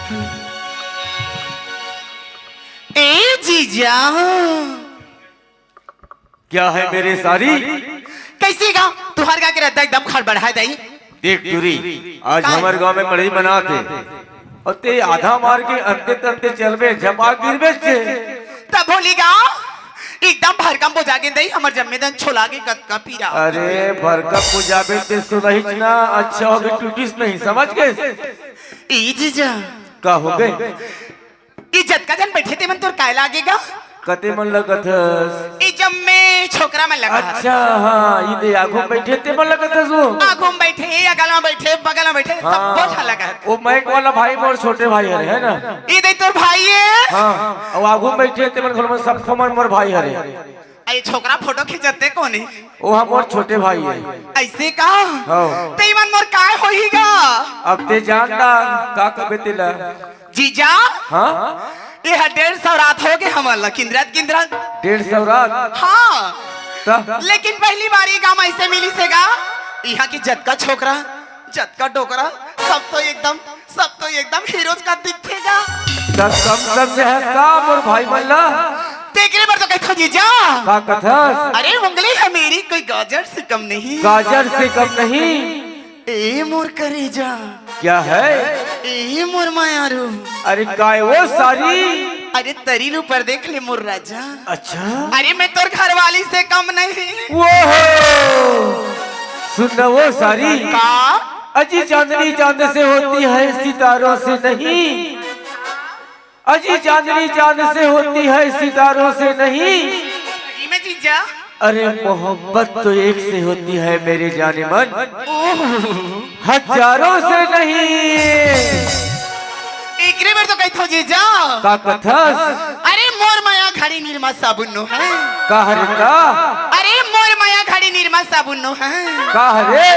ए जीजा, क्या है मेरे सारी? कैसी गा तुहार गा के रहता एकदम खड़ बढ़ाए दई। देख तुरी, आज हमारे गांव में बड़ी मनाते और ते आधा मार के अंते तंते चलबे झपा गिरबे छे तब बोली गा एकदम भरकम बुझा के दई हमर जम्मेदान छोला के कतका पीरा। अरे भरकम बुझाबे ते सुनहिच ना, अच्छा हो गए टूटिस नहीं, समझ गए? ए जीजा का हो गए? इज्जत का जन बैठे ते मन तोर काय लागेगा? कते मन लगत ई जम्मे छोकरा में लगा। अच्छा हाँ, ये दे आगो बैठे ते मन लगत है। आगो में बैठे, अगल में बैठे, बगल में बैठे, सब अच्छा लगा। वो मैक वाला भाई मोर छोटे भाई है ना? ये दे तोर भाई है। हाँ, और आगो में बैठे ते मन घर में सब खमन मोर भाई है। अरे छोकरा फोटो खिंचते कौन है? वो हम मोर छोटे भाई है। ऐसे का? हाँ। ते मन मोर काय होईगा? अब ते जानता का कबे तेला? जीजा? हाँ? ये 150 रात हो गए हमारा किंद्रात 150 रात? हाँ। लेकिन पहली बारी गाँव ऐसे मिली से गा यहाँ की जत का छोकरा, जत का डोकरा, सब तो एकदम हीरोज का दिखेगा। कम समझे है काम और भाई मल्ला देखने पर तो कहता जीजा का कथस? अरे उंगली है मेरी कोई गाजर से कम नहीं। गाजर से कम नहीं? ए मोर करेजा। क्या है? ए मोर मायारू। अरे काय वो सारी? अरे तरील ऊपर देख ले मोर राजा। अच्छा? अरे मैं तोर घरवाली से कम नहीं। वो सुन वो सारी का? अजी चांदनी चांद से होती है सितारों से नहीं। अजी चांदनी चांद से होती है सितारों से नहीं। मैं जीजा। अरे मोहब्बत तो एक से होती है मेरे जाने मन, हजारों से नहीं। एकरे में तो कहतो जीजा का कथस? अरे मोर माया घड़ी निर्मा साबुन नो है। का हरे का? अरे मोर माया घड़ी निर्मा साबुन नो है। का हरे?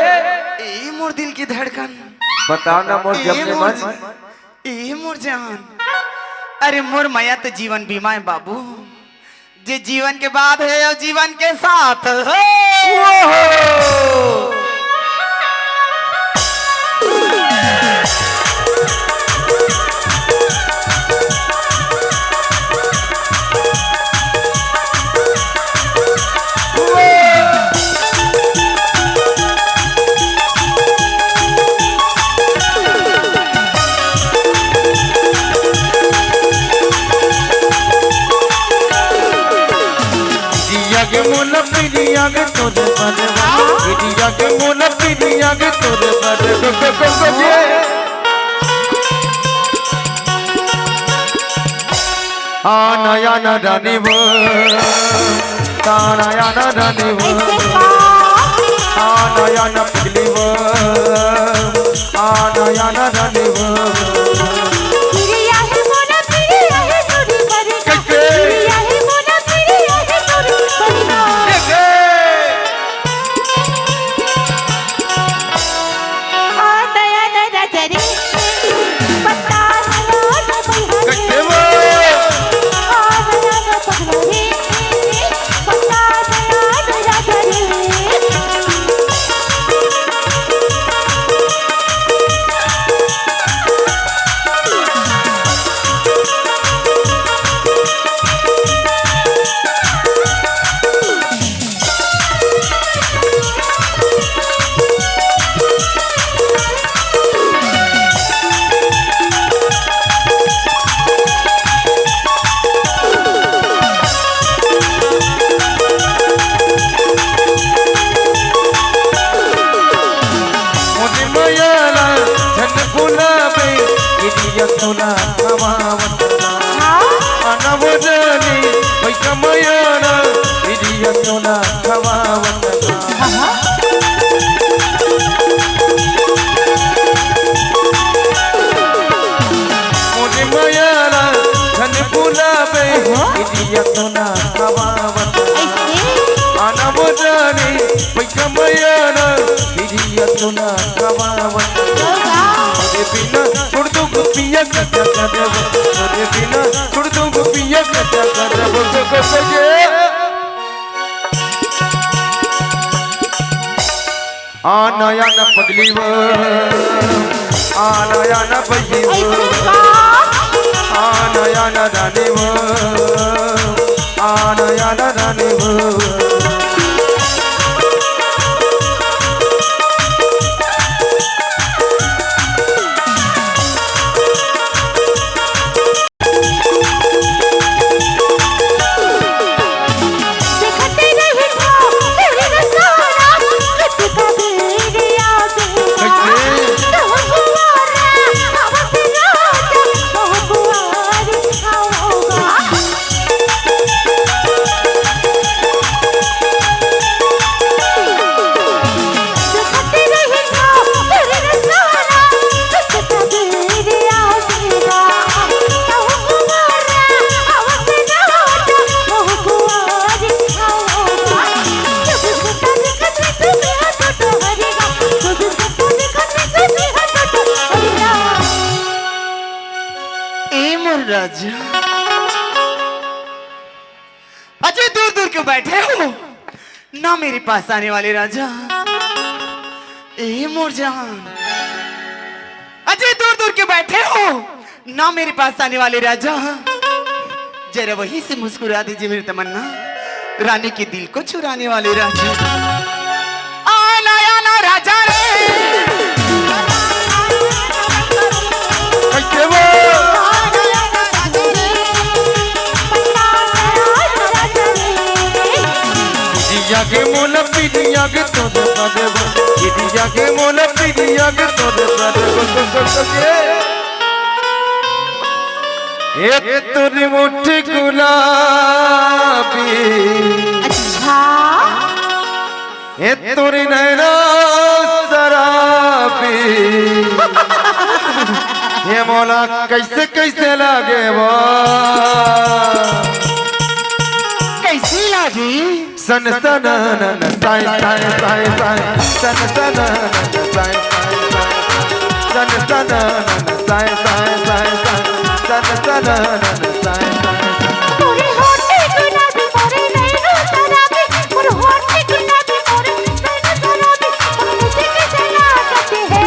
ए मोर दिल की धड़कन। बताओ ना मोर जब मन। ए मोर जान। अरे मोर माया तो जीवन बीमा है बाबू, जे जीवन के बाद है और जीवन के साथ है। तोरे विदिया के मोन पिदिया के तोरे नया न रानी वो नया न रानी वो नया न पिघली वो नया न रानी वो नया न पगली वो नया न पगली वो रानी वो आना रानी वो राजा अजय दूर दूर क्यों बैठे हो ना मेरे पास आने वाले राजा ए मोर जान अजय दूर दूर क्यों बैठे हो ना मेरे पास आने वाले राजा जरा वहीं से मुस्कुरा दीजिए मेरी तमन्ना रानी के दिल को चुराने वाले राजा आना आना राजा रे के मोल पीलिया के तो दे दिया के मोल पीलिया के तो दे ये तोरी मुट्ठी गुलाबी अच्छा ये तोरी नैना शराबी ये मोला कैसे कैसे लागे वो कैसी लागी सन सन नन साई साई साई साई सन सन नन साई साई सन सन नन साई साई साई सन सन नन साई मोरे होठे गुलाबी मोरे नैनो शराबी मोरे होठे गुलाबी मोरे नैनो शराबी मुझे कैसे लागती है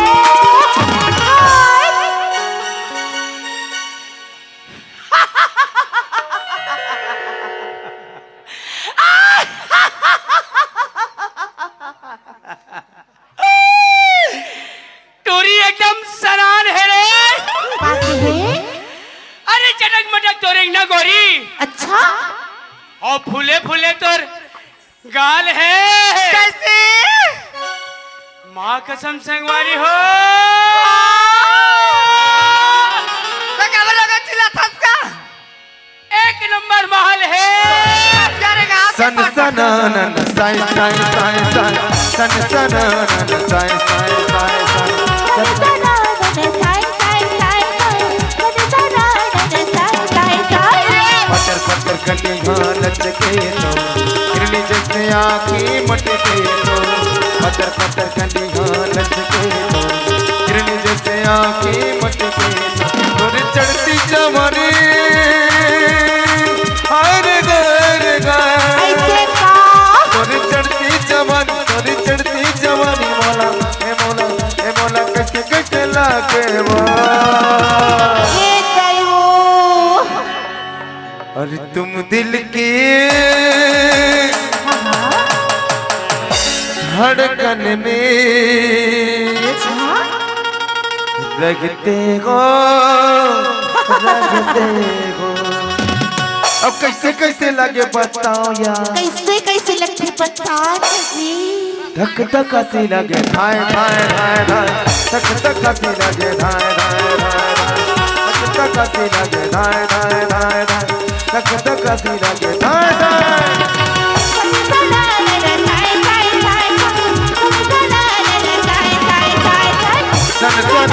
टोरी एकदम सरान है रे बाकी है अरे चटक मटक तोरे ना गोरी अच्छा और फूले फूले तोर गाल है कैसे माँ कसम संगवारी हो तो क्या लगा चिल्ला था उसका एक नंबर महल है सन सन नन साई साई साई साई सन सन नन साई साई साई पत्थर पत्थर कली हालत के तो हिरनी जैसे आँखी मटके तो पत्थर पत्थर कली हालत के तो हिरनी जैसे आँखी मटके तो तोरी चढ़ती जवानी हर घर गाय तोरी चढ़ती जवानी मोला ए मोला कैसे कैसे लागे वो अरे तुम दिल की धड़कन में रखते हो अब कैसे कैसे लगे बताओ यार कैसे कैसे लगती पता नहीं धक धक सी लगे धाय धाय धाय धाय धक धक सी लगे धाय धाय धाय धक धक सी लगे धाय धाय धाय धाय धक धक सी लगे धाय धाय सन सन